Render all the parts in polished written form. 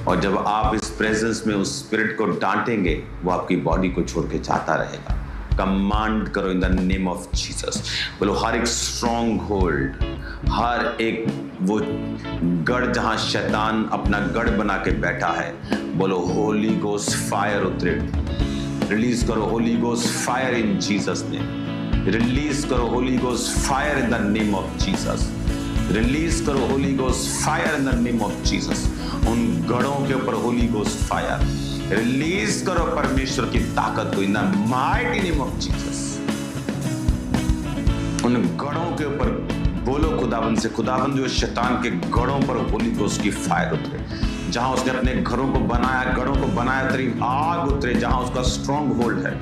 और जब आप इस प्रेजेंस में उस स्पिरिट को डांटेंगे, वो आपकी बॉडी को छोड़ के जाता रहेगा। कमांड करो इन द नेम ऑफ जीसस। बोलो हर एक स्ट्रॉन्ग होल्ड, हर एक वो गढ़ जहां शैतान अपना गढ़ बना के बैठा है, बोलो होली गोस्ट फायर उतरे। रिलीज करो Holy Ghost fire in Jesus name. Release करो Holy Ghost fire in the name of Jesus. Release करो Holy Ghost fire in the name of Jesus. उन गढ़ों के ऊपर होली गोस्ट फायर रिलीज करो परमेश्वर की ताकत को इन the mighty name of Jesus. उन गढ़ों के ऊपर बोलो खुदावंद से, खुदावंद जो शैतान के गढ़ों पर होली गोस्ट की फायर उतरे। जहां उसने अपने घरों को बनाया, गढ़ों को बनाया, तेरी आग उतरे। जहां उसका स्ट्रॉन्ग होल्ड है,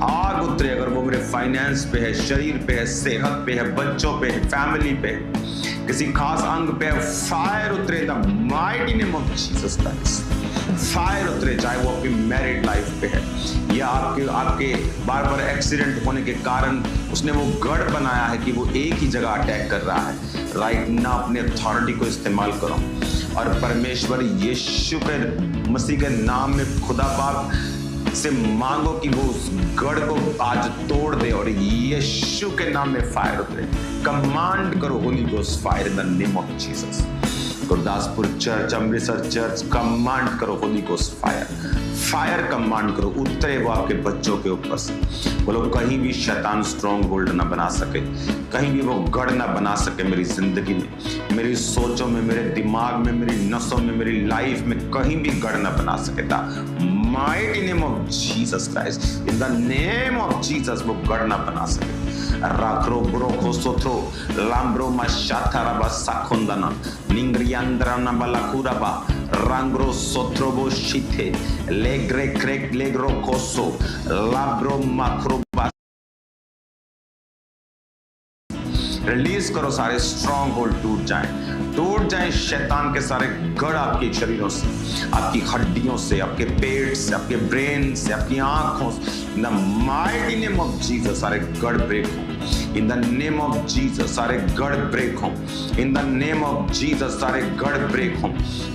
आग उतरे। अगर वो मेरे फाइनेंस पे है, शरीर पे है, सेहत पे है, बच्चों पे है, फैमिली पे है, किसी खास अंग पे है, फायर उतरे the mighty name of Jesus Christ. Fire उतरे, चाहे वो आपकी मैरिड लाइफ पे है या आपके बार बार एक्सीडेंट होने के कारण उसने वो गढ़ बनाया है कि वो एक ही जगह अटैक कर रहा है। राइट ना अपने अथॉरिटी को इस्तेमाल करो और परमेश्वर यीशु के मसीह के नाम में खुदा बाप से मांगो कि वो उस गढ़ को आज तोड़ दे और यीशु के नाम में फायर उतरे। कमांड करो Holy Ghost fire in the name of Jesus. Gurdaspur church, Amritsar church, command करो Holy Ghost fire. Fire command करो, उतरे वो आपके बच्चों के ऊपर से। बोलो कहीं भी शैतान स्ट्रॉन्ग होल्ड ना बना सके, कहीं भी वो गढ़ ना बना सके मेरी जिंदगी में, मेरी सोचों में, मेरे दिमाग में, मेरी नसों में, मेरी लाइफ में कहीं भी गढ़ ना बना सके था। Mighty name of Jesus Christ, in the name of Jesus वो गढ़ ना बना सके। राखरो ब्रोखो सोथ्रो लाम्ब्रो माशाथाराबा साखोंदाना निंग्रियांद्राना बालाकुराबा रंग्रो सोथ्रोबो शिथे लेग्रे क्रेक लेग्रो कोसो लाब्रो माक्रोबा। रिलीज करो, सारे स्ट्रॉन्ग होल्ड टूट जाएं शैतान के सारे गढ़ आपके शरीरों से, आपकी हड्डियों से, आपके पेट से, आपके ब्रेन से, आपकी आंखों से। इन the mighty name of Jesus सारे गढ़ ब्रेक हो। इन द नेम ऑफ जीसस सारे गढ़ ब्रेक हो। इन द नेम ऑफ जीसस सारे गढ़ ब्रेक हो।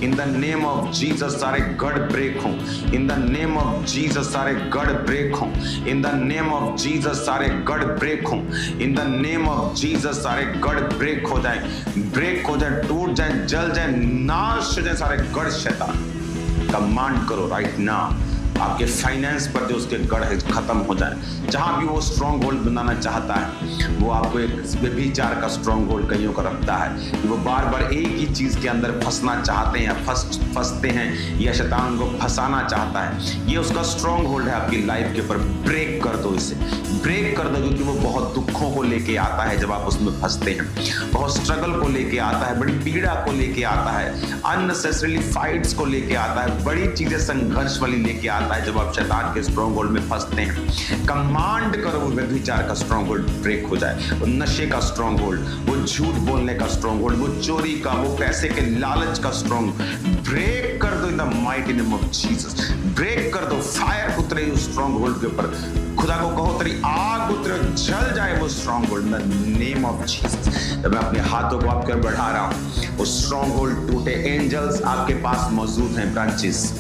इन द नेम ऑफ जीसस सारे गढ़ ब्रेक हो। इन द नेम ऑफ जीसस सारे गढ़ ब्रेक हो। इन द नेम ऑफ जीसस सारे गढ़ ब्रेक हो। इन द नेम ऑफ जीसस सारे गढ़ ब्रेक हो जाए, ब्रेक हो जाए, टूट जाए, जल जाए, नाश हो जाए सारे गढ़ शैतान। कमांड करो राइट नाउ आपके फाइनेंस पर जो उसके गढ़ है खत्म हो जाए। जहां भी वो स्ट्रॉन्ग होल्ड बनाना चाहता है, वो आपको एक व्यभिचार का स्ट्रॉन्ग होल्ड कईयों का रखता है कि वो बार बार एक ही चीज के अंदर फंसना चाहते हैं, फंसते हैं या शैतान उनको फंसाना चाहता है। ये उसका स्ट्रॉन्ग होल्ड है आपकी लाइफ के ऊपर। ब्रेक कर दो इसे, ब्रेक कर दो, क्योंकि वो बहुत दुखों को लेके आता है जब आप उसमें फंसते हैं, बहुत स्ट्रगल को लेके आता है, बड़ी पीड़ा को लेके आता है, अननेसेसरीली फाइट्स को लेके आता है, बड़ी चीजें संघर्ष वाली लेके आता है जब आप शैतान के स्ट्रॉन्ग होल्ड में फंसते हैं। कमांड करो वो व्यभिचार का स्ट्रॉन्ग होल्ड ब्रेक हो जाए, वो नशे का स्ट्रॉन्ग होल्ड, वो झूठ बोलने का स्ट्रॉन्ग होल्ड, वो चोरी का, वो पैसे के लालच का स्ट्रॉन्ग ब्रेक कर दो in the mighty name of Jesus. Break कर दो, फायर उतरे उस स्ट्रॉन्ग होल्ड के ऊपर। खुदा को कहो तेरी आग उतरे, जल जाए वो strong hold in the name of Jesus. जब मैं अपने हाथों को आपके बढ़ा रहा हूं, वो स्ट्रॉन्ग होल्ड टूटे। एंजल्स आपके पास मौजूद हैं, ब्रांचेस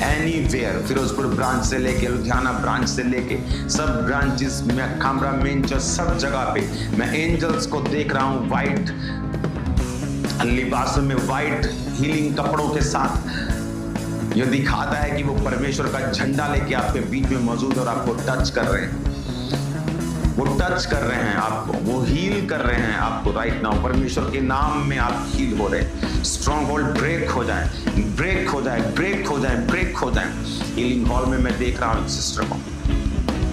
एनीवेयर, फिरोजपुर ब्रांच से लेके लुधियाना ब्रांच से लेके सब ब्रांचेस में, खामरा मेंचर, सब जगह पे मैं एंजल्स को देख रहा हूं वाइट लिबासों में, वाइट हीलिंग कपड़ों के साथ। यह दिखाता है कि वो परमेश्वर का झंडा लेके आपके बीच में मौजूद और आपको टच कर रहे हैं, वो टच कर रहे हैं आपको, वो हील कर रहे हैं आपको राइट नाउ। परमेश्वर के नाम में आप हील हो रहे हैं। स्ट्रॉन्ग होल्ड ब्रेक हो जाए, ब्रेक हो जाए, ब्रेक हो जाए, ब्रेक हो जाए। हीलिंग हॉल में मैं देख रहा हूँ सिस्टर को,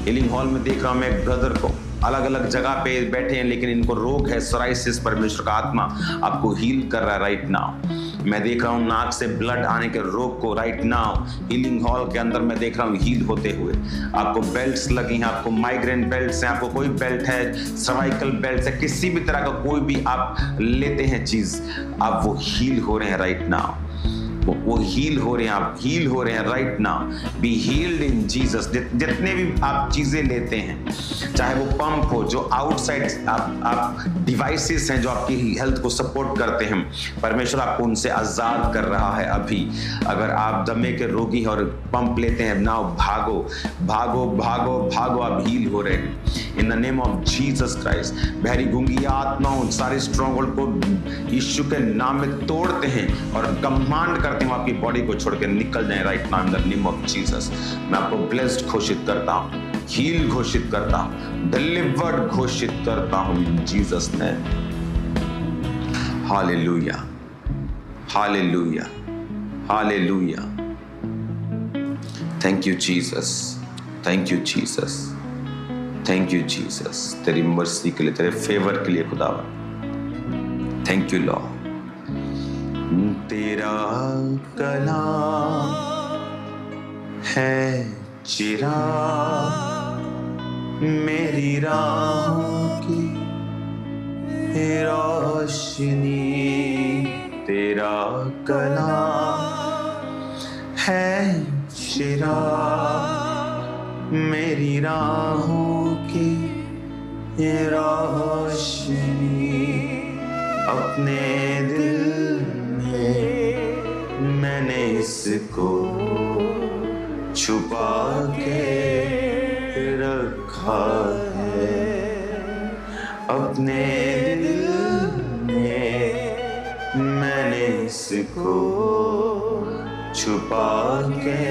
हीलिंग हॉल में देख रहा हूँ मैं एक ब्रदर को, अलग अलग जगह पे बैठे हैं लेकिन इनको रोग है, सोराइसिस। परमेश्वर का आत्मा आपको हील कर रहा है राइट नाउ। मैं देख रहा हूँ नाक से ब्लड आने के रोग को राइट नाउ हीलिंग हॉल के अंदर मैं देख रहा हूँ हील होते हुए। आपको बेल्ट्स लगी हैं, आपको माइग्रेन बेल्ट्स हैं, आपको कोई बेल्ट है, सर्वाइकल बेल्ट है, किसी भी तरह का कोई भी आप लेते हैं चीज, आप वो हील हो रहे हैं राइट नाउ। वो हील हो रहे हैं, आप हील हो रहे हैं right now. Be healed in Jesus. जितने भी आप चीजें लेते हैं, चाहे वो पंप हो, जो आउटसाइड आप डिवाइसेस हैं जो आपकी हेल्थ को सपोर्ट करते हैं, परमेश्वर आपको उनसे आजाद कर रहा है अभी। अगर आप दमे के रोगी और पंप लेते हैं, नाउ भागो भागो भागो भागो, आप हील हो रहे हैं इन the name of Jesus Christ. बहरी गूंगी आत्माओं, सारे स्ट्रॉन्ग होल्ड को यीशु के नाम में तोड़ते हैं और कमांड करते हैं आपकी बॉडी को छोड़ के निकल जाए right now in the name of Jesus. मैं आपको ब्लेस्ड घोषित करता हूं, हील घोषित करता हूं, डिलीवर्ड घोषित करता हूं इन Jesus name. Hallelujah hallelujah hallelujah. Thank you Jesus, thank you Jesus, thank you Jesus, तेरी मर्सी के लिए, तेरे फेवर के लिए खुदावन। Thank you Lord. तेरा कलाम है चिराग मेरी राहों की रोशनी। तेरा कलाम है चिराग मेरी राहों की रोशनी। अपने दिल में मैंने इसको छुपा के रखा है। अपने दिल में मैंने इसको छुपा के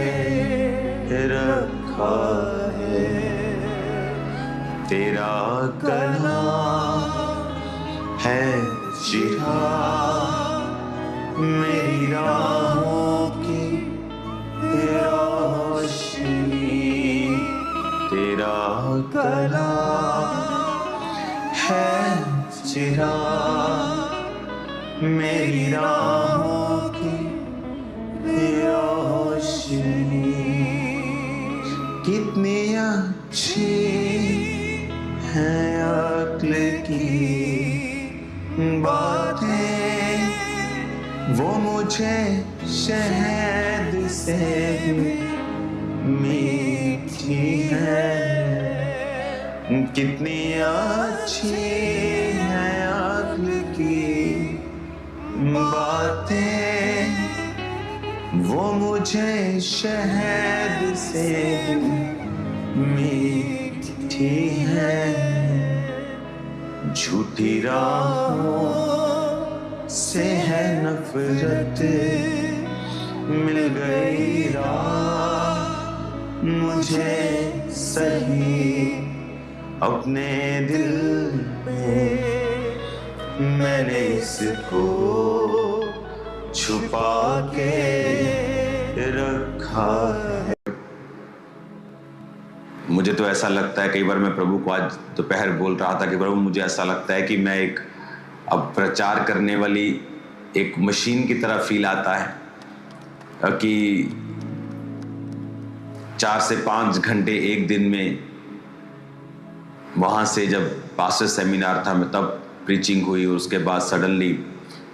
रखा है। तेरा कलाम है चिराग मेरी राहों की रोशनी। तेरा कलाम है चिराग मेरी राहों की रोशनी। कितनी अच्छी है अक्ल की बातें, वो मुझे शहद से मीठी है। कितनी अच्छी है अक्ल की बातें, वो मुझे शहद से मीठी है। झूठी राहों से है नफरत, मिल गई राह मुझे सही। अपने दिल में मैंने इसको छुपा के रखा है। मुझे तो ऐसा लगता है, कई बार मैं प्रभु को आज दोपहर बोल रहा था कि प्रभु मुझे ऐसा लगता है कि मैं एक अब प्रचार करने वाली एक मशीन की तरह फील आता है कि 4 से 5 घंटे एक दिन में, वहाँ से जब पास्टर सेमिनार था मैं तब प्रीचिंग हुई, उसके बाद सडनली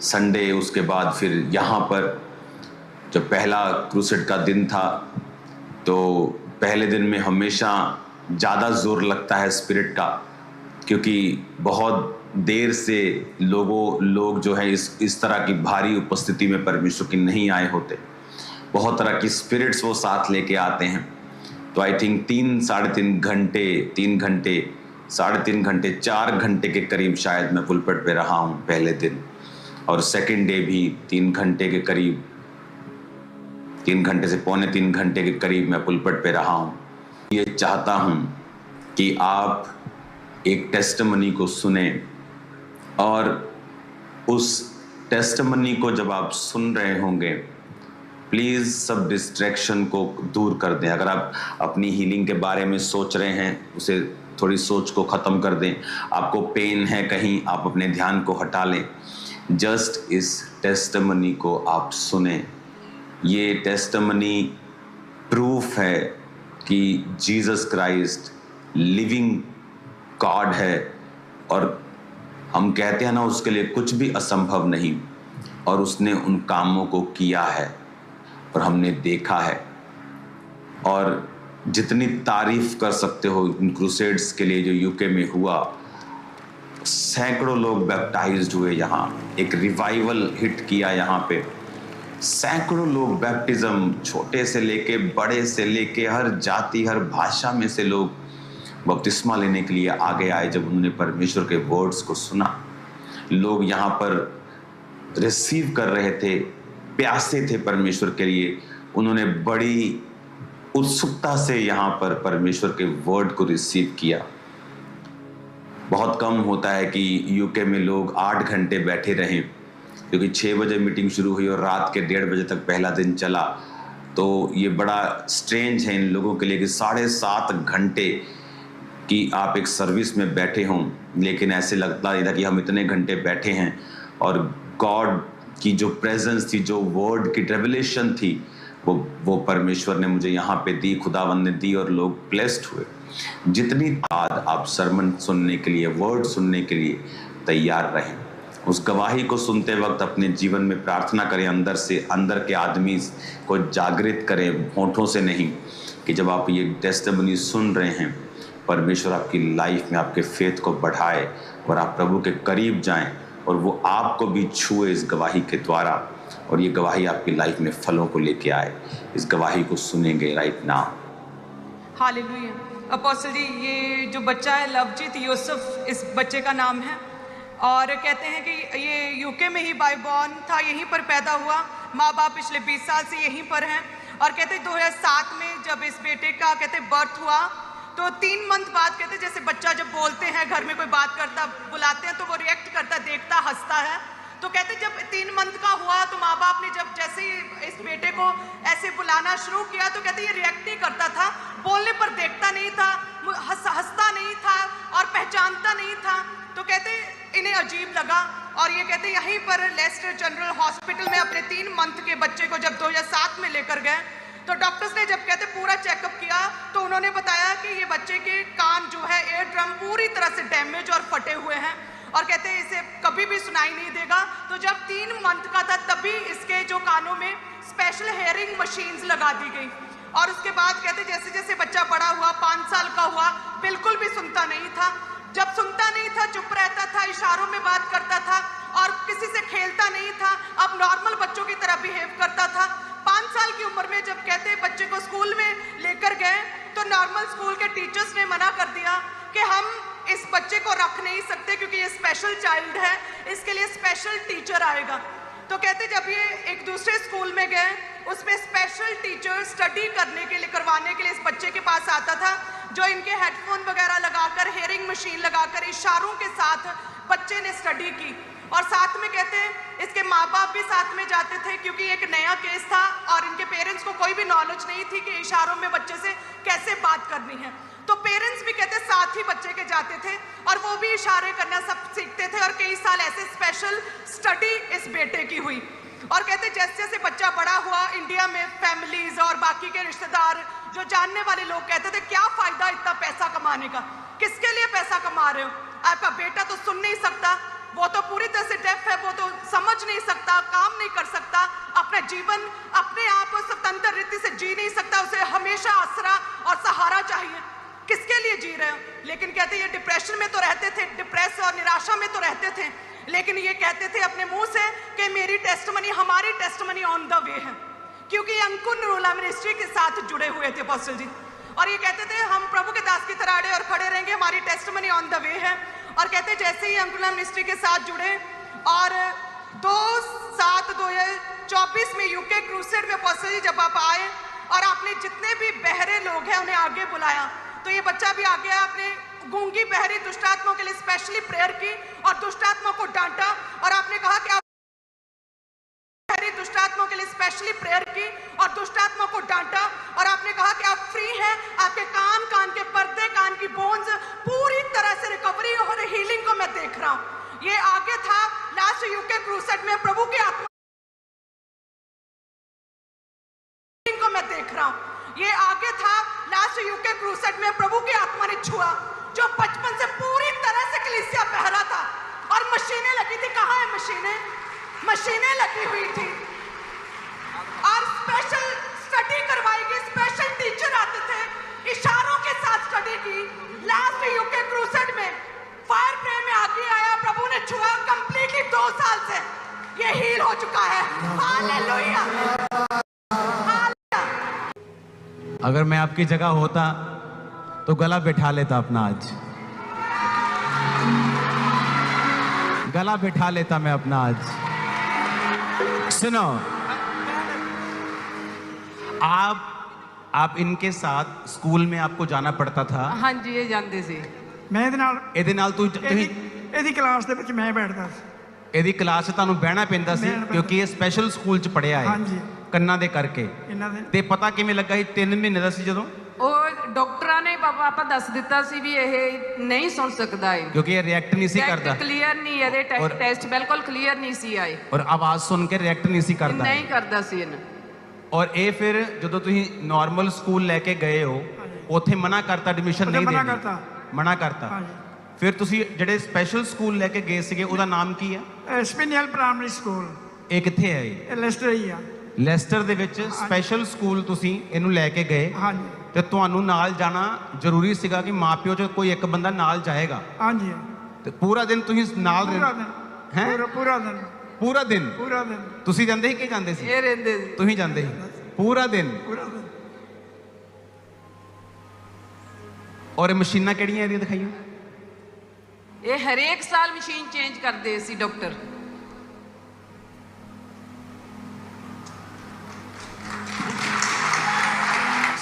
संडे, उसके बाद फिर यहाँ पर जब पहला क्रूसेड का दिन था तो पहले दिन में हमेशा ज़्यादा जोर लगता है स्पिरिट का, क्योंकि बहुत देर से लोग जो है इस तरह की भारी उपस्थिति में परमेश्वर की नहीं आए होते। बहुत तरह की स्पिरिट्स वो साथ लेके आते हैं। तो आई थिंक 3-3.5 घंटे 3 घंटे 3.5 घंटे 4 घंटे के करीब शायद मैं पुलपट पे रहा हूँ पहले दिन, और सेकेंड डे भी 3 घंटे के करीब, 3 घंटे से 2.25 घंटे के करीब मैं पुलपट पे रहा हूँ। ये चाहता हूँ कि आप एक टेस्टिमनी को सुने, और उस टेस्टिमनी को जब आप सुन रहे होंगे प्लीज़ सब डिस्ट्रैक्शन को दूर कर दें। अगर आप अपनी हीलिंग के बारे में सोच रहे हैं, उसे थोड़ी सोच को ख़त्म कर दें। आपको पेन है कहीं, आप अपने ध्यान को हटा लें। जस्ट इस टेस्टिमनी को आप सुने। ये टेस्टिमनी प्रूफ है कि जीसस क्राइस्ट लिविंग गॉड है, और हम कहते हैं ना उसके लिए कुछ भी असंभव नहीं, और उसने उन कामों को किया है। और हमने देखा है, और जितनी तारीफ कर सकते हो इन क्रूसेड्स के लिए जो यूके में हुआ। सैकड़ों लोग बैप्टाइज्ड हुए, यहाँ एक रिवाइवल हिट किया यहाँ पे। सैकड़ों लोग बैप्टिज्म, छोटे से लेके बड़े से लेके हर जाति हर भाषा में से लोग बपतिस्मा लेने के लिए आगे आए जब उन्होंने परमेश्वर के वर्ड्स को सुना। लोग यहाँ पर रिसीव कर रहे थे, प्यासे थे परमेश्वर के लिए। उन्होंने बड़ी उत्सुकता से यहाँ पर परमेश्वर के वर्ड को रिसीव किया। बहुत कम होता है कि यूके में लोग 8 घंटे बैठे रहें, क्योंकि 6 बजे मीटिंग शुरू हुई और रात के 1:30 बजे तक पहला दिन चला। तो ये बड़ा स्ट्रेंज है इन लोगों के लिए कि 7.5 घंटे कि आप एक सर्विस में बैठे हों, लेकिन ऐसे लगता नहीं था कि हम इतने घंटे बैठे हैं। और गॉड की जो प्रेजेंस थी, जो वर्ड की रेवलेशन थी, वो परमेश्वर ने मुझे यहाँ पे दी, खुदावंद ने दी, और लोग ब्लेस्ड हुए। जितनी बाद आप सरमन सुनने के लिए, वर्ड सुनने के लिए तैयार रहें। उस गवाही को सुनते वक्त अपने जीवन में प्रार्थना करें, अंदर से, अंदर के आदमी को जागृत करें, होठों से नहीं, कि जब आप ये टेस्टिमनी सुन रहे हैं, परमेश्वर आपकी लाइफ में आपके फेथ को बढ़ाए और आप प्रभु के करीब जाएं और वो आपको भी छुए इस गवाही के द्वारा, और ये गवाही आपकी लाइफ में फलों को लेके आए। इस गवाही को सुनेंगे राइट नाउ। हालेलुया। अपोस्टल जी, ये जो बच्चा है लवजीत यूसुफ, इस बच्चे का नाम है, और कहते हैं कि ये यूके में ही बाय बॉर्न था, यहीं पर पैदा हुआ। माँ बाप पिछले 20 साल से यहीं पर हैं। और कहते 2007 में जब इस बेटे का कहते बर्थ हुआ, तो 3 मंथ बाद कहते जैसे बच्चा जब बोलते हैं, घर में कोई बात करता, बुलाते हैं तो वो रिएक्ट करता, देखता, हंसता है। तो कहते जब 3 मंथ का हुआ तो माँ बाप ने जब जैसे ही इस बेटे को ऐसे बुलाना शुरू किया, तो कहते ये रिएक्ट नहीं करता था, बोलने पर देखता नहीं था, हंसता नहीं था और पहचानता नहीं था। तो कहते इन्हें अजीब लगा, और ये कहते यहीं पर लेस्टर जनरल हॉस्पिटल में अपने 3 मंथ के बच्चे को जब 2007 में लेकर गए, तो डॉक्टर्स ने जब कहते पूरा चेकअप किया, तो उन्होंने बताया कि ये बच्चे के कान जो है, एयर ड्रम पूरी तरह से डैमेज और फटे हुए हैं, और कहते हैं इसे कभी भी सुनाई नहीं देगा। तो जब 3 मंथ का था तभी इसके जो कानों में स्पेशल हेयरिंग मशीन्स लगा दी गई। और उसके बाद कहते जैसे जैसे बच्चा बड़ा हुआ, 5 साल का हुआ, बिल्कुल भी सुनता नहीं था। जब सुनता नहीं था, चुप रहता था, इशारों में बात करता था और किसी से खेलता नहीं था, अब नॉर्मल बच्चों की तरह बिहेव करता था। 5 साल की उम्र में जब कहते बच्चे को स्कूल में लेकर गए, तो नॉर्मल स्कूल के टीचर्स ने मना कर दिया कि हम इस बच्चे को रख नहीं सकते, क्योंकि ये स्पेशल चाइल्ड है, इसके लिए स्पेशल टीचर आएगा। तो कहते जब ये एक दूसरे स्कूल में गए, उसमें स्पेशल टीचर स्टडी करने के लिए, करवाने के लिए इस बच्चे के पास आता था, जो इनके हेडफोन वगैरह लगाकर, हेयरिंग मशीन लगाकर इशारों के साथ बच्चे ने स्टडी की। और साथ में कहते हैं इसके माँ बाप भी साथ में जाते थे, क्योंकि एक नया केस था और इनके पेरेंट्स को कोई भी नॉलेज नहीं थी कि इशारों में बच्चे से कैसे बात करनी है। तो पेरेंट्स भी कहते साथ ही बच्चे के जाते थे और वो भी इशारे करना सब सीखते थे, और कई साल ऐसे स्पेशल स्टडी इस बेटे की हुई। और कहते जैसे जैसे बच्चा बड़ा हुआ, इंडिया में फैमिलीज और बाकी के रिश्तेदार, जो जानने वाले लोग कहते थे क्या फायदा इतना पैसा कमाने का, किसके लिए पैसा कमा रहे हो, आपका बेटा तो सुन नहीं सकता, वो तो पूरी तरह से डेफ है, वो तो समझ नहीं सकता, काम नहीं कर सकता, अपना जीवन अपने आप स्वतंत्र रीति से जी नहीं सकता, उसे हमेशा आसरा और सहारा चाहिए, किसके लिए जी रहे हो। लेकिन कहते ये डिप्रेशन में तो रहते थे, डिप्रेस और निराशा में तो रहते थे, लेकिन ये कहते थे अपने मुंह से कि मेरी टेस्टमनी, हमारी टेस्टमनी ऑन द वे है, क्योंकि अंकुर नूरुल्लाह मिनिस्ट्री के साथ जुड़े हुए थे अपोस्टल जी। और ये कहते थे हम प्रभु के दास की तरह अड़े और खड़े रहेंगे, हमारी टेस्टमनी ऑन द वे है। और कहते जैसे ही अंकुर मिनिस्ट्री के साथ जुड़े और 2/7/2024 में यूके क्रूसेड में अपोस्टल जी जब आप आए और आपने जितने भी बहरे लोग हैं उन्हें आगे बुलाया, तो ये बच्चा भी आगे आपने गूंगी बहरी दुष्टात्माओं के लिए स्पेशली प्रेयर की और दुष्टात्माओं को डांटा, और आपने कहा कि आप बहरी दुष्टात्माओं के लिए स्पेशली प्रेयर की और दुष्टात्माओं को डांटा, और आपने कहा कि आप फ्री हैं, आपके कान के पर्दे, कान की बोन्स पूरी तरह से रिकवरी और हीलिंग को मैं देख रहा हूँ। ये आगे था लास्ट यूके क्रूसेड में प्रभु की आत्मा को मैं देख रहा हूँ। ये आगे था लास्ट यूके क्रूसेड में प्रभु की आत्मा ने छुआ, जो बचपन से पूरी तरह से कलीसिया बहरा था और मशीनें लगी थी। कहाँ है मशीनें? मशीनें लगी हुई थी और स्पेशल अगर मैं आपकी जगह होता तो गला बैठा लेता अपना आज, गला बैठा लेता मैं अपना आज। सुनो, आप इनके साथ स्कूल में आपको जाना पड़ता था। हाँ जी, ये जानते सी। मैं ਇਹਦੇ ਨਾਲ ਤੂੰ ਇਹਦੀ ਕਲਾਸ ਦੇ ਵਿੱਚ ਮੈਂ ਬੈਠਦਾ ਸੀ। ਇਹਦੀ ਕਲਾਸ 'ਚ ਤੁਹਾਨੂੰ ਬਹਿਣਾ ਪੈਂਦਾ ਸੀ ਕਿਉਂਕਿ ਇਹ ਸਪੈਸ਼ਲ ਸਕੂਲ 'ਚ ਪੜਿਆ ਹੈ। ਹਾਂਜੀ, ਕੰਨਾਂ ਦੇ ਕਰਕੇ। ਇਹਨਾਂ ਦੇ ਤੇ ਪਤਾ ਕਿਵੇਂ ਲੱਗਾ ਸੀ 3 ਮਹੀਨੇ ਦਾ ਸੀ ਜਦੋਂ? ਉਹ ਡਾਕਟਰਾਂ ਨੇ ਪਾਪਾ ਦੱਸ ਦਿੱਤਾ ਸੀ ਵੀ ਇਹ ਨਹੀਂ ਸੁਣ ਸਕਦਾ ਹੈ ਕਿਉਂਕਿ ਇਹ ਰਿਐਕਟ ਨਹੀਂ ਸੀ ਕਰਦਾ। ਕਲੀਅਰ ਨਹੀਂ, ਇਹਦੇ ਟੈਸਟ ਬਿਲਕੁਲ ਕਲੀਅਰ ਨਹੀਂ ਸੀ ਆਏ ਔਰ ਆਵਾਜ਼ ਸੁਣ ਕੇ ਰਿਐਕਟ ਨਹੀਂ ਸੀ ਕਰਦਾ। ਨਹੀਂ ਕਰਦਾ ਸੀ ਇਹਨਾਂ। ਔਰ ਇਹ ਫਿਰ ਜਦੋਂ ਤੁਸੀਂ ਨਾਰਮਲ ਸਕੂਲ ਲੈ ਕੇ ਗਏ ਹੋ ਉੱਥੇ ਮਨਾ ਕਰਤਾ, ਐਡਮਿਸ਼ਨ ਨਹੀਂ ਦੇਣੀ, ਮਨਾ ਕਰਤਾ। ਫਿਰ ਤੁਸੀਂ ਜਿਹੜੇ ਸਪੈਸ਼ਲ ਸਕੂਲ ਲੈ ਕੇ ਗਏ ਸੀਗੇ ਉਹਦਾ ਨਾਮ ਕੀ ਹੈ? ਸਪਿਨਿਅਲ ਪ੍ਰਾਇਮਰੀ ਸਕੂਲ। ਇਹ ਕਿੱਥੇ ਹੈ? ਇਹ ਲੈਸਟਰ ਹੀ ਆ। ਲੈਸਟਰ ਦੇ ਵਿੱਚ ਸਪੈਸ਼ਲ ਸਕੂਲ ਤੁਸੀਂ ਇਹਨੂੰ ਲੈ ਕੇ ਗਏ। ਹਾਂਜੀ। ਤੇ ਤੁਹਾਨੂੰ ਨਾਲ ਜਾਣਾ ਜ਼ਰੂਰੀ ਸੀਗਾ ਕਿ ਮਾਪਿਓ 'ਚ ਕੋਈ ਇੱਕ ਬੰਦਾ ਨਾਲ ਜਾਏਗਾ। ਹਾਂਜੀ। ਤੇ ਪੂਰਾ ਦਿਨ ਤੁਸੀਂ ਨਾਲ ਪੂਰਾ ਦਿਨ ਹੈ? ਪੂਰਾ ਦਿਨ ਪੂਰਾ ਦਿਨ ਪੂਰਾ ਦਿਨ ਤੁਸੀਂ ਜਾਂਦੇ ਸੀ ਕਿ ਜਾਂਦੇ ਸੀ? ਇਹ ਰਹਿੰਦੇ ਸੀ। ਤੁਸੀਂ ਜਾਂਦੇ ਸੀ ਪੂਰਾ ਦਿਨ? ਪੂਰਾ ਦਿਨ। ਔਰ ਇਹ ਮਸ਼ੀਨਾਂ ਕਿਹੜੀਆਂ ਇਹਦੀਆਂ ਦਿਖਾਈਆਂ? ਇਹ ਹਰੇਕ ਸਾਲ ਮਸ਼ੀਨ ਚੇਂਜ ਕਰਦੇ ਸੀ ਡਾਕਟਰ।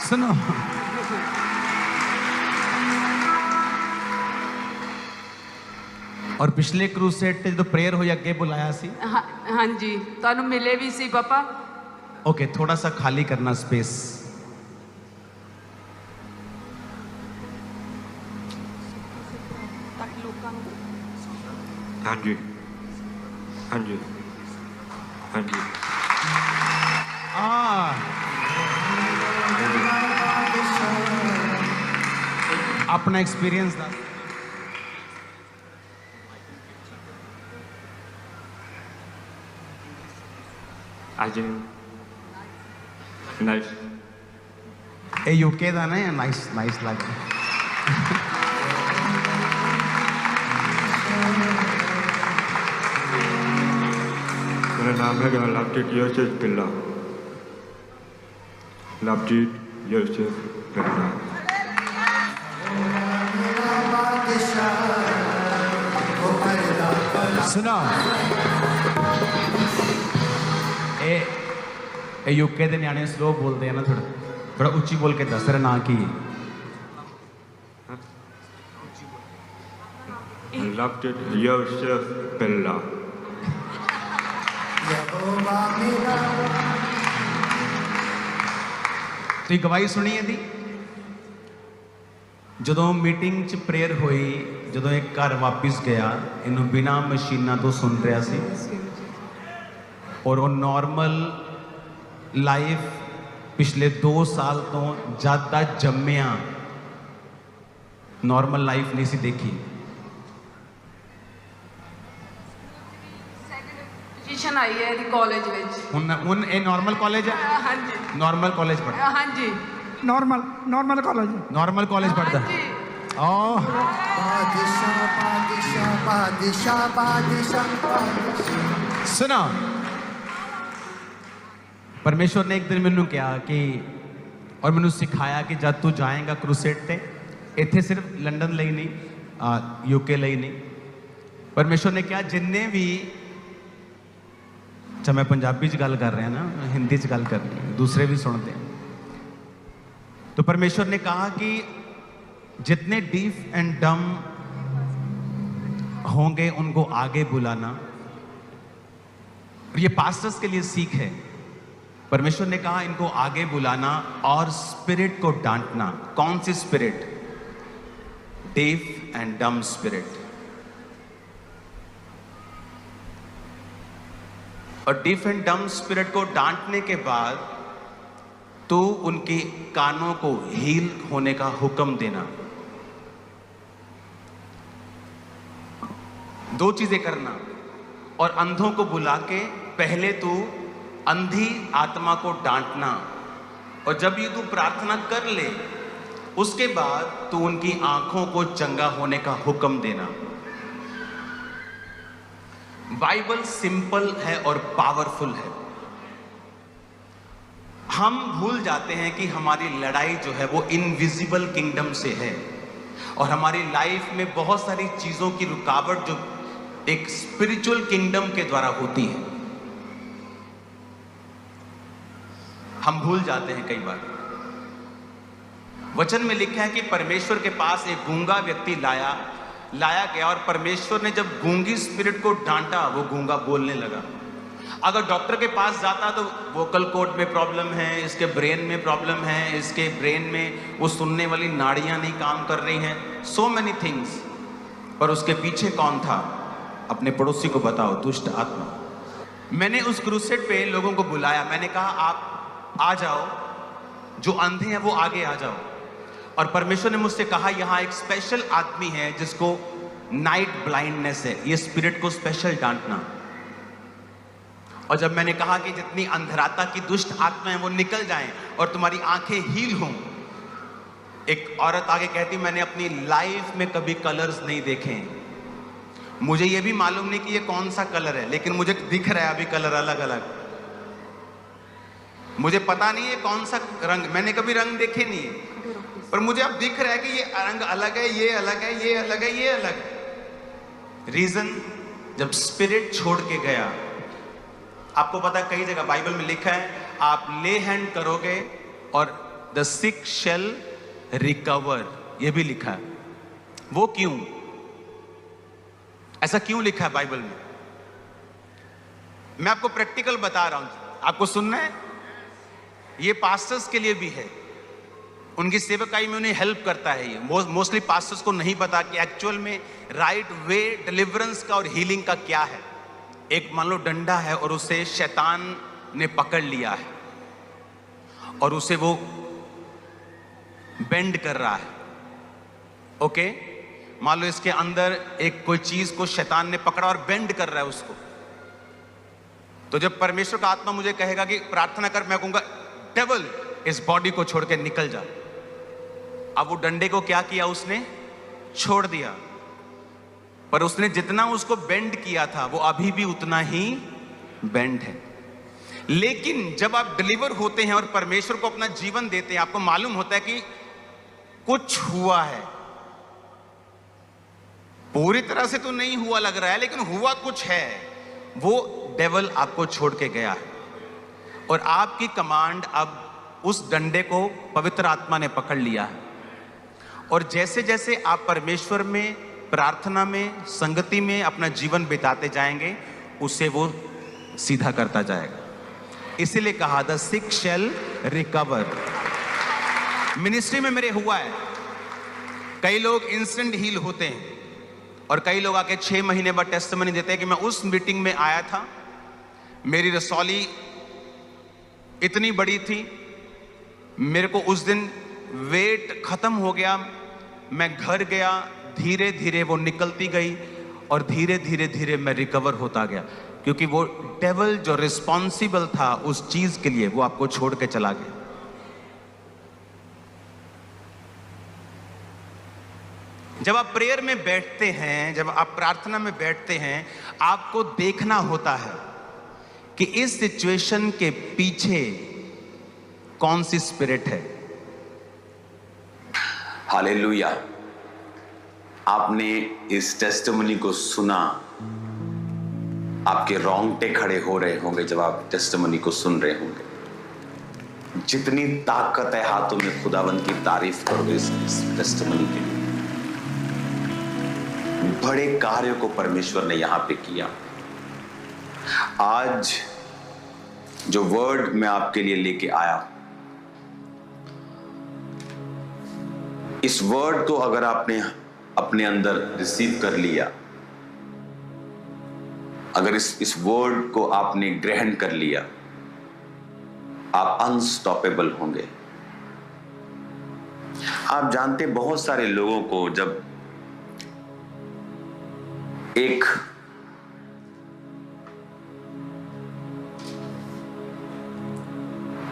सुनो, और पिछले क्रूसेड ते जो प्रेयर हुई अगे बुलाया सी। हाँ जी, ਤੁਹਾਨੂੰ ਮਿਲੇ ਵੀ ਸੀ ਪਾਪਾ। ओके, थोड़ा सा खाली करना स्पेस। हाँ जी, हाँ जी, हाँ जी। अपना एक्सपीरियंस दस। आज नाइस। ये यूके ਦਾ ਨਾ ਨਾਈਸ ਨਾਈਸ ਲੱਗ ਰਿਹਾ। मेरा नाम है लवजीत यूसुफ बिल्ला। लवजीत यूसुफ बिल्ला। सुनो, ये यूके ਦੇ ਨਿਆਣੇ ਸਲੋ ਬੋਲਦੇ ਆ ਨਾ, ਥੋੜਾ ਉੱਚੀ ਬੋਲ ਕੇ ਦੱਸ। ਤੇਰਾ ਨਾਂ ਕੀ ਹੈ? लवजीत यूसुफ बिल्ला। ਤੁਸੀਂ ਗਵਾਹੀ ਸੁਣੀ ਇਹਦੀ? ਜਦੋਂ ਮੀਟਿੰਗ 'ਚ ਪ੍ਰੇਅਰ ਹੋਈ, ਜਦੋਂ ਇਹ ਘਰ ਵਾਪਿਸ ਗਿਆ, ਇਹਨੂੰ ਬਿਨਾ ਮਸ਼ੀਨਾਂ ਤੋਂ ਸੁਣ ਰਿਹਾ ਸੀ ਔਰ ਉਹ ਨਾਰਮਲ ਲਾਈਫ ਪਿਛਲੇ 2 ਸਾਲ ਤੋਂ ਜਦ ਦਾ ਜੰਮਿਆ ਨਾਰਮਲ ਲਾਈਫ ਨਹੀਂ ਸੀ ਦੇਖੀ। ਪੋਜੀਸ਼ਨ ਆਈ ਹੈ ਇਹਦੀ ਕਾਲਜ ਵਿੱਚ। ਹੁਣ ਇਹ ਨਾਰਮਲ ਕਾਲਜ ਹੈ? ਹਾਂਜੀ, ਨਾਰਮਲ ਕਾਲਜ ਪੜ੍ਹਦਾ। ਹਾਂਜੀ, ਨਾਰਮਲ ਕਾਲਜ। ਨਾਰਮਲ ਕਾਲਜ ਪੜ੍ਹਦਾ। सुना, परमेश्वर ने एक दिन मैनू कहा कि और मैनू सिखाया कि जब तू जाएगा क्रूसेड ते, इत्थे सिर्फ लंडन ਲਈ नहीं, यूके ਲਈ नहीं, परमेश्वर ने कहा जिन्ने भी, अच्छा मैं पंजाबी च गल कर रहा ना, हिंदी च गल कर रहा, दूसरे भी सुनते हैं। तो परमेश्वर ने कहा कि जितने डीफ एंड डम होंगे उनको आगे बुलाना। और ये पास्टर्स के लिए सीख है। परमेश्वर ने कहा इनको आगे बुलाना और स्पिरिट को डांटना। कौन सी स्पिरिट? डीफ एंड डम स्पिरिट। और डीफ एंड डम स्पिरिट को डांटने के बाद तो उनके कानों को हील होने का हुक्म देना। 2 चीजें करना। और अंधों को बुला के पहले तो अंधी आत्मा को डांटना, और जब ये तू प्रार्थना कर ले उसके बाद तो उनकी आंखों को चंगा होने का हुक्म देना। बाइबल सिंपल है और पावरफुल है। हम भूल जाते हैं कि हमारी लड़ाई जो है वो इनविजिबल किंगडम से है, और हमारी लाइफ में बहुत सारी चीजों की रुकावट जो एक स्पिरिचुअल किंगडम के द्वारा होती है, हम भूल जाते हैं कई बार। वचन में लिखा है कि परमेश्वर के पास एक गूंगा व्यक्ति लाया गया, और परमेश्वर ने जब गूंगी स्पिरिट को डांटा, वो गूंगा बोलने लगा। अगर डॉक्टर के पास जाता तो वोकल कॉर्ड में प्रॉब्लम है, इसके ब्रेन में प्रॉब्लम है, इसके ब्रेन में वो सुनने वाली नाड़ियां नहीं काम कर रही हैं, सो मेनी थिंग्स। पर उसके पीछे कौन था? अपने पड़ोसी को बताओ, दुष्ट आत्मा। मैंने उस क्रूसेड पे लोगों को बुलाया, मैंने कहा आप आ जाओ, जो अंधे हैं वो आगे आ जाओ। और परमेश्वर ने मुझसे कहा यहाँ एक स्पेशल आदमी है जिसको नाइट ब्लाइंडनेस है, ये स्पिरिट को स्पेशल डांटना। और जब मैंने कहा कि जितनी अंधराता की दुष्ट आत्माएं वो निकल जाएं और तुम्हारी आंखें हील हों, एक औरत आगे कहती मैंने अपनी लाइफ में कभी कलर्स नहीं देखे, मुझे ये भी मालूम नहीं कि ये कौन सा कलर है, लेकिन मुझे दिख रहा है अभी कलर अलग अलग। मुझे पता नहीं है कौन सा रंग, मैंने कभी रंग देखे नहीं है, पर मुझे अब दिख रहा है कि ये रंग अलग है, ये अलग है, ये अलग है, ये अलग है। रीजन, जब स्पिरिट छोड़ के गया। आपको पता है कई जगह बाइबल में लिखा है आप ले हैंड करोगे और द सिक शेल रिकवर, ये भी लिखा है। वो क्यों? ऐसा क्यों लिखा है बाइबल में? मैं आपको प्रैक्टिकल बता रहा हूं, आपको सुनना है। ये पास्टर्स के लिए भी है, उनकी सेवकाई में उन्हें हेल्प करता है। ये मोस्टली पास्टर्स को नहीं पता कि एक्चुअल में राइट वे डिलीवरेंस का और हीलिंग का क्या है। एक मान लो डंडा है और उसे शैतान ने पकड़ लिया है और उसे वो बेंड कर रहा है, ओके? मान लो इसके अंदर एक कोई चीज को शैतान ने पकड़ा और बेंड कर रहा है उसको। तो जब परमेश्वर का आत्मा मुझे कहेगा कि प्रार्थना कर, मैं कहूंगा डेविल इस बॉडी को छोड़ के निकल जा। अब वो डंडे को क्या किया, उसने छोड़ दिया, पर उसने जितना उसको बेंड किया था वो अभी भी उतना ही बेंड है। लेकिन जब आप डिलीवर होते हैं और परमेश्वर को अपना जीवन देते हैं, आपको मालूम होता है कि कुछ हुआ है। पूरी तरह से तो नहीं हुआ लग रहा है, लेकिन हुआ कुछ है। वो डेविल आपको छोड़ के गया है और आपकी कमांड अब उस डंडे को पवित्र आत्मा ने पकड़ लिया है। और जैसे जैसे आप परमेश्वर में, प्रार्थना में, संगति में अपना जीवन बिताते जाएंगे, उससे वो सीधा करता जाएगा। इसीलिए कहा the sick shall recover. Ministry में मेरे हुआ है, कई लोग इंस्टेंट हील होते हैं और कई लोग आके 6 महीने बाद टेस्टिमनी देते हैं कि मैं उस मीटिंग में आया था, मेरी रसौली इतनी बड़ी थी, मेरे को उस दिन वेट खत्म हो गया, मैं घर गया, धीरे धीरे वो निकलती गई और धीरे धीरे धीरे मैं रिकवर होता गया, क्योंकि वो डेविल जो रिस्पॉन्सिबल था उस चीज के लिए वो आपको छोड़ के चला गया। जब आप प्रेयर में बैठते हैं, जब आप प्रार्थना में बैठते हैं, आपको देखना होता है कि इस सिचुएशन के पीछे कौन सी स्पिरिट है। हालेलुया। आपने इस टेस्टिमनी को सुना, आपके रोंगटे खड़े हो रहे होंगे जब आप टेस्टिमनी को सुन रहे होंगे। जितनी ताकत है हाथों में, खुदावंद की तारीफ करोगे इस टेस्टिमनी के लिए। बड़े कार्यों को परमेश्वर ने यहां पे किया। आज जो वर्ड मैं आपके लिए लेके आया, इस वर्ड को अगर आपने अपने अंदर रिसीव कर लिया, अगर इस वर्ड को आपने ग्रहण कर लिया, आप अनस्टॉपेबल होंगे। आप जानते, बहुत सारे लोगों को जब एक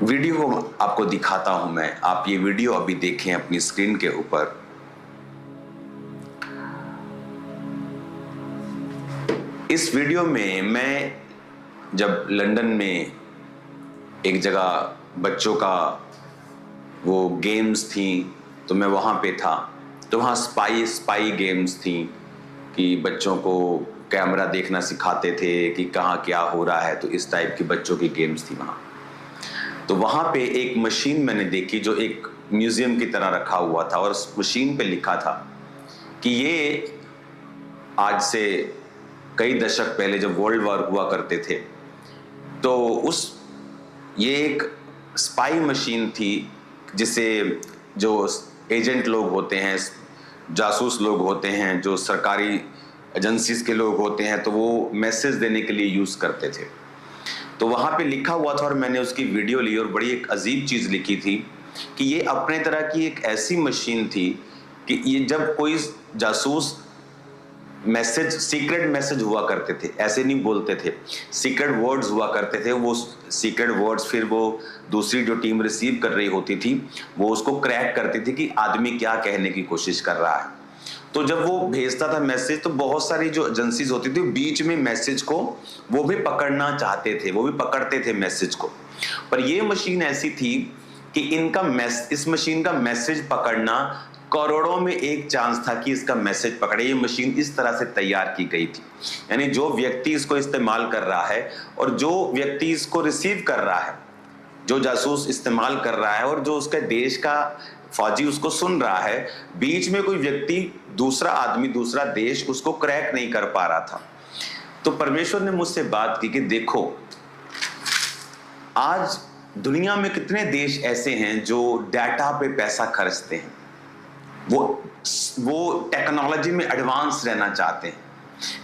वीडियो आपको दिखाता हूं मैं, आप ये वीडियो अभी देखें अपनी स्क्रीन के ऊपर। इस वीडियो में मैं जब लंदन में एक जगह बच्चों का वो गेम्स थी, तो मैं वहाँ पे था। तो वहाँ स्पाई गेम्स थी कि बच्चों को कैमरा देखना सिखाते थे कि कहाँ क्या हो रहा है, तो इस टाइप की बच्चों की गेम्स थी वहाँ। तो वहाँ पे एक मशीन मैंने देखी जो एक म्यूजियम की तरह रखा हुआ था, और उस मशीन पे लिखा था कि ये आज से कई दशक पहले जब वर्ल्ड वॉर हुआ करते थे, तो ये एक स्पाई मशीन थी जिसे जो एजेंट लोग होते हैं, जासूस लोग होते हैं, जो सरकारी एजेंसीज के लोग होते हैं, तो वो मैसेज देने के लिए यूज़ करते थे। तो वहाँ पे लिखा हुआ था और मैंने उसकी वीडियो ली, और बड़ी एक अजीब चीज़ लिखी थी कि ये अपने तरह की एक ऐसी मशीन थी कि ये जब कोई जासूस मैसेज, सीक्रेट मैसेज हुआ करते थे, ऐसे नहीं बोलते थे, सीक्रेट वर्ड्स हुआ करते थे, वो सीक्रेट वर्ड्स फिर वो दूसरी जो टीम रिसीव कर रही होती थी वो उसको क्रैक करती थी कि आदमी क्या कहने की कोशिश कर रहा है। तो जब वो भेजता था मैसेज, तो बहुत सारी जो एजेंसीज होती थी बीच में मैसेज को वो भी पकड़ना चाहते थे, वो भी पकड़ते थे मैसेज को। पर ये मशीन ऐसी थी कि इस मशीन का मैसेज पकड़ना करोड़ों में एक चांस था कि इसका मैसेज पकड़े। ये मशीन इस तरह से तैयार की गई थी, यानी जो व्यक्ति इसको इस्तेमाल कर रहा है और जो व्यक्ति इसको रिसीव कर रहा है, जो जासूस इस्तेमाल कर रहा है और जो उसके देश का फौजी उसको सुन रहा है, बीच में कोई व्यक्ति, दूसरा आदमी, दूसरा देश उसको क्रैक नहीं कर पा रहा था। तो परमेश्वर ने मुझसे बात की कि देखो, आज दुनिया में कितने देश ऐसे हैं जो डाटा पे पैसा खर्चते हैं, वो टेक्नोलॉजी में एडवांस रहना चाहते हैं।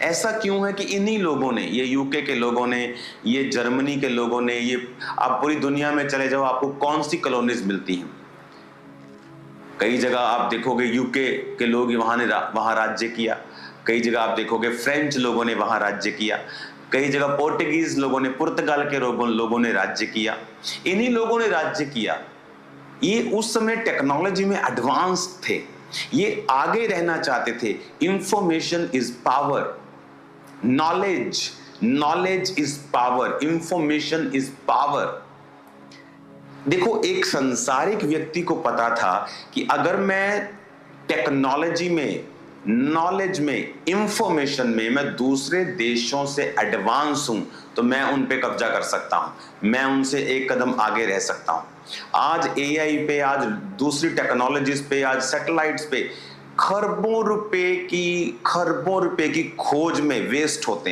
ऐसा क्यों है कि इन्हीं लोगों ने, ये यूके के लोगों ने, ये जर्मनी के लोगों ने, ये आप पूरी दुनिया में चले जाओ, आपको कौन सी कॉलोनीज मिलती हैं। कई जगह आप देखोगे यूके के लोग वहां राज्य किया, कई जगह आप देखोगे फ्रेंच लोगों ने वहां राज्य किया, कई जगह पोर्टुगीज लोगों ने, पुर्तगाल के लोगों ने राज्य किया। इन्हीं लोगों ने राज्य किया। ये उस समय टेक्नोलॉजी में एडवांस थे, ये आगे रहना चाहते थे। Information is power, knowledge is power, information is power. देखो, एक संसारिक व्यक्ति को पता था कि अगर मैं टेक्नोलॉजी में, नॉलेज में, इंफॉर्मेशन में मैं दूसरे देशों से एडवांस हूं तो मैं उन पे कब्जा कर सकता हूं, मैं उनसे एक कदम आगे रह सकता हूं। आज एआई पे, आज दूसरी टेक्नोलॉजीज पे, आज सैटेलाइट्स पे खरबों रुपए की खोज में वेस्ट होते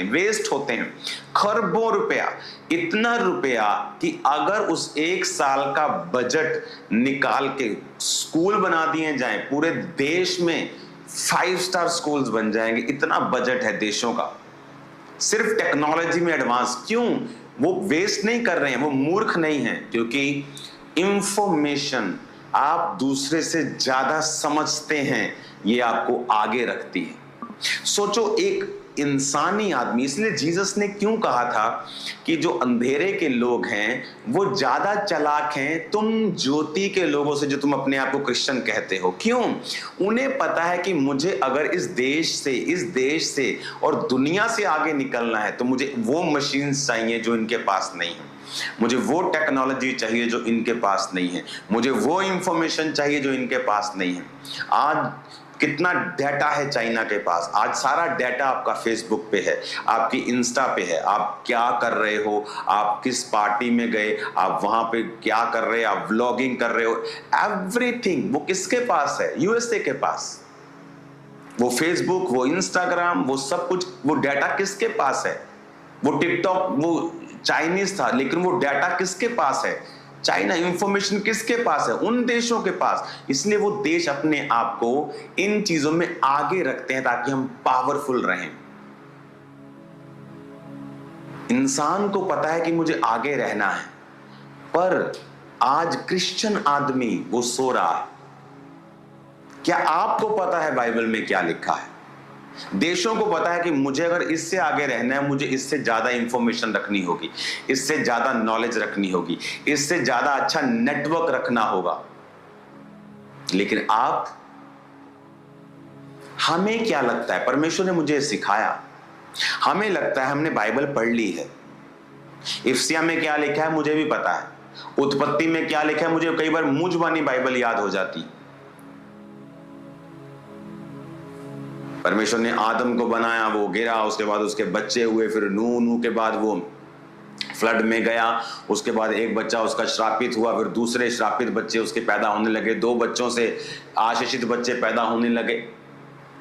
हैं खरबों रुपया। इतना रुपया कि अगर उस एक साल का बजट निकाल के स्कूल बना दिए जाएं, पूरे देश में 5 स्टार स्कूल्स बन जाएंगे, इतना बजट है देशों का, सिर्फ टेक्नोलॉजी में एडवांस। क्यों? वो वेस्ट नहीं कर रहे हैं, वो मूर्ख नहीं हैं, क्योंकि इंफॉर्मेशन आप दूसरे से ज्यादा समझते हैं, ये आपको आगे रखती है। सोचो, एक इंसानी आदमी, इसलिए जीसस ने क्यों कहा था कि जो अंधेरे के लोग हैं वो ज्यादा चालाक हैं तुम ज्योति के लोगों से, जो तुम अपने आप को क्रिश्चियन कहते हो। क्यों? उन्हें पता है कि मुझे अगर इस देश से और दुनिया से आगे निकलना है तो मुझे वो मशीन चाहिए जो इनके पास नहीं है, मुझे वो टेक्नोलॉजी चाहिए जो इनके पास नहीं है, मुझे वो इंफॉर्मेशन चाहिए जो इनके पास नहीं है। आज कितना डाटा है चाइना के पास, आज सारा डाटा आपका फेसबुक पे है, आपकी इंस्टा पे है, आप क्या कर रहे हो, आप किस पार्टी में गए, आप वहां पे क्या कर रहे हो, आप व्लॉगिंग कर रहे हो, एवरीथिंग वो किसके पास है? यूएसए के पास। वो फेसबुक, वो इंस्टाग्राम, वो सब कुछ, वो डाटा किसके पास है? वो टिकटॉक, वो चाइनीज था, लेकिन वो डाटा किसके पास है? चाइना। इंफॉर्मेशन किसके पास है? उन देशों के पास। इसलिए वो देश अपने आप को इन चीजों में आगे रखते हैं ताकि हम पावरफुल रहें। इंसान को पता है कि मुझे आगे रहना है, पर आज क्रिश्चियन आदमी वो सो रहा है। क्या आपको पता है बाइबल में क्या लिखा है? देशों को पता है कि मुझे अगर इससे आगे रहना है, मुझे इससे ज्यादा इंफॉर्मेशन रखनी होगी, इससे ज्यादा नॉलेज रखनी होगी, इससे ज्यादा अच्छा नेटवर्क रखना होगा। लेकिन आप, हमें क्या लगता है? परमेश्वर ने मुझे सिखाया, हमें लगता है हमने बाइबल पढ़ ली है, इफ्सिया में क्या लिखा है मुझे भी पता है, उत्पत्ति में क्या लिखा है, मुझे कई बार मुंह जुबानी बाइबल याद हो जाती। परमेश्वर ने आदम को बनाया, वो गिरा, उसके बाद उसके बच्चे हुए, फिर नूह के बाद वो फ्लड में गया, उसके बाद एक बच्चा उसका श्रापित हुआ, फिर दूसरे श्रापित बच्चे उसके पैदा होने लगे, 2 बच्चों से आशीषित बच्चे पैदा होने लगे।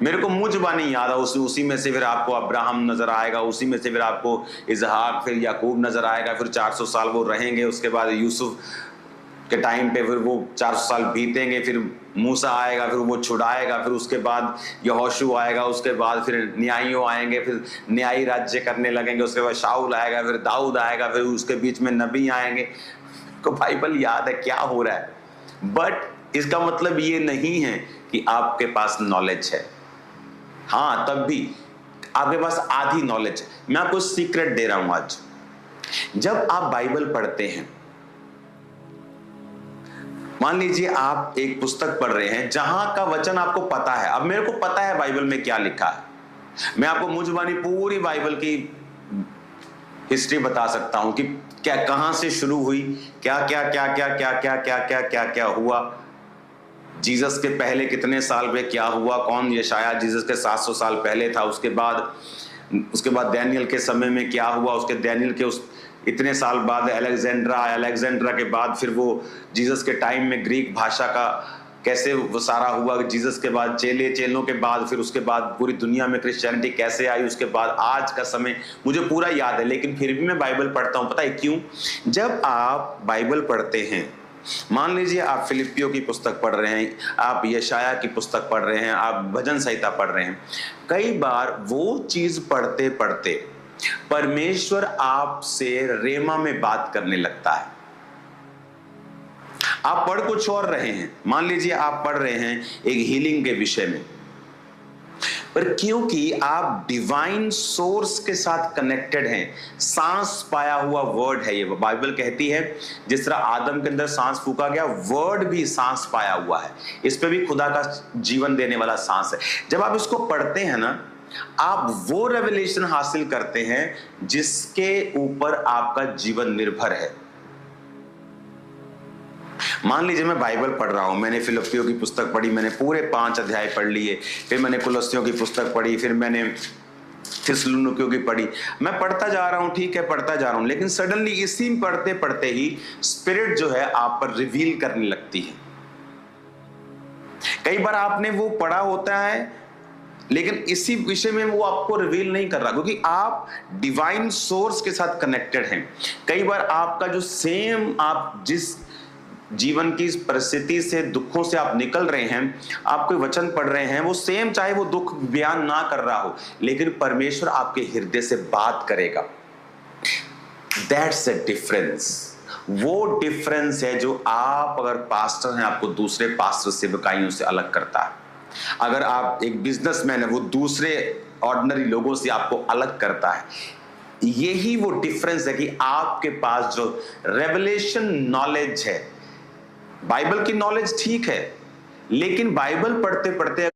मेरे को मुंह जुबानी याद है, उसी में से फिर आपको अब्राहम नजर आएगा, उसी में से फिर आपको इजहाक, फिर याकूब नजर आएगा, फिर 400 साल वो रहेंगे, उसके बाद यूसुफ के टाइम पे फिर वो 400 साल बीतेंगे, फिर मूसा आएगा, फिर वो छुड़ाएगा, फिर उसके बाद यहोशू आएगा, उसके बाद फिर न्यायियों आएंगे, फिर न्यायी राज्य करने लगेंगे, उसके बाद शाऊल आएगा, फिर दाऊद आएगा, फिर उसके बीच में नबी आएंगे। तो बाइबल याद है क्या हो रहा है, बट इसका मतलब ये नहीं है कि आपके पास नॉलेज है। हाँ, तब भी आपके पास आधी नॉलेज है। मैं आपको सीक्रेट दे रहा हूं आज। जब आप बाइबल पढ़ते हैं, मान लीजिए आप एक पुस्तक पढ़ रहे हैं जहां का वचन आपको पता है, अब मेरे को पता है बाइबल में क्या लिखा है, मैं आपको मुंह जुबानी पूरी बाइबल की हिस्ट्री बता सकता हूं कि क्या कहां से शुरू हुई, क्या क्या क्या क्या क्या क्या क्या क्या क्या क्या हुआ, जीसस के पहले कितने साल में क्या हुआ, कौन यशाया जीसस के 700 साल पहले था, उसके बाद डैनियल के समय में क्या हुआ, उसके डैनियल के उस इतने साल बाद अलेक्जेंड्रा के बाद फिर वो जीसस के टाइम में ग्रीक भाषा का कैसे वो सारा हुआ, जीसस के बाद चेलों के बाद फिर उसके बाद पूरी दुनिया में क्रिश्चियनिटी कैसे आई, उसके बाद आज का समय मुझे पूरा याद है, लेकिन फिर भी मैं बाइबल पढ़ता हूं। पता है क्यों? जब आप बाइबल पढ़ते हैं, मान लीजिए आप फिलिपियों की पुस्तक पढ़ रहे हैं, आप यशाया की पुस्तक पढ़ रहे हैं, आप भजन संहिता पढ़ रहे हैं, कई बार वो चीज पढ़ते पढ़ते परमेश्वर आपसे रेमा में बात करने लगता है। आप पढ़ कुछ और रहे हैं, मान लीजिए आप पढ़ रहे हैं एक हीलिंग के विषय में, पर क्योंकि आप डिवाइन सोर्स के साथ कनेक्टेड हैं, सांस पाया हुआ वर्ड है ये। बाइबल कहती है जिस तरह आदम के अंदर सांस फूका गया, वर्ड भी सांस पाया हुआ है, इस पे भी खुदा का जीवन देने वाला सांस है। जब आप इसको पढ़ते हैं ना, आप वो रेवलेशन हासिल करते हैं जिसके ऊपर आपका जीवन निर्भर है। मान लीजिए मैं बाइबल पढ़ रहा हूं, मैंने फिलिपियों की पुस्तक पढ़ी, मैंने पूरे 5 अध्याय पढ़ लिए, फिर मैंने कुलस्सियों की पुस्तक पढ़ी, फिर मैंने थिस्सलुनीकियों की पढ़ी, मैं पढ़ता जा रहा हूं, ठीक है पढ़ता जा रहा हूं, लेकिन सडनली इसी पढ़ते पढ़ते ही स्पिरिट जो है आप पर रिवील करने लगती है। कई बार आपने वो पढ़ा होता है लेकिन इसी विषय में वो आपको रिवील नहीं कर रहा, क्योंकि आप डिवाइन सोर्स के साथ कनेक्टेड हैं। कई बार आपका जो सेम, आप जिस जीवन की परिस्थिति से, दुखों से आप निकल रहे हैं, आप कोई वचन पढ़ रहे हैं, वो सेम, चाहे वो दुख बयान ना कर रहा हो, लेकिन परमेश्वर आपके हृदय से बात करेगा। That's a difference. वो डिफरेंस है जो आप अगर पास्टर हैं, आपको दूसरे पास्टर सेवकाइयों से अलग करता है। अगर आप एक बिजनेसमैन है, वो दूसरे ऑर्डिनरी लोगों से आपको अलग करता है। यही वो डिफरेंस है कि आपके पास जो रेवलेशन नॉलेज है, बाइबल की नॉलेज ठीक है, लेकिन बाइबल पढ़ते पढ़ते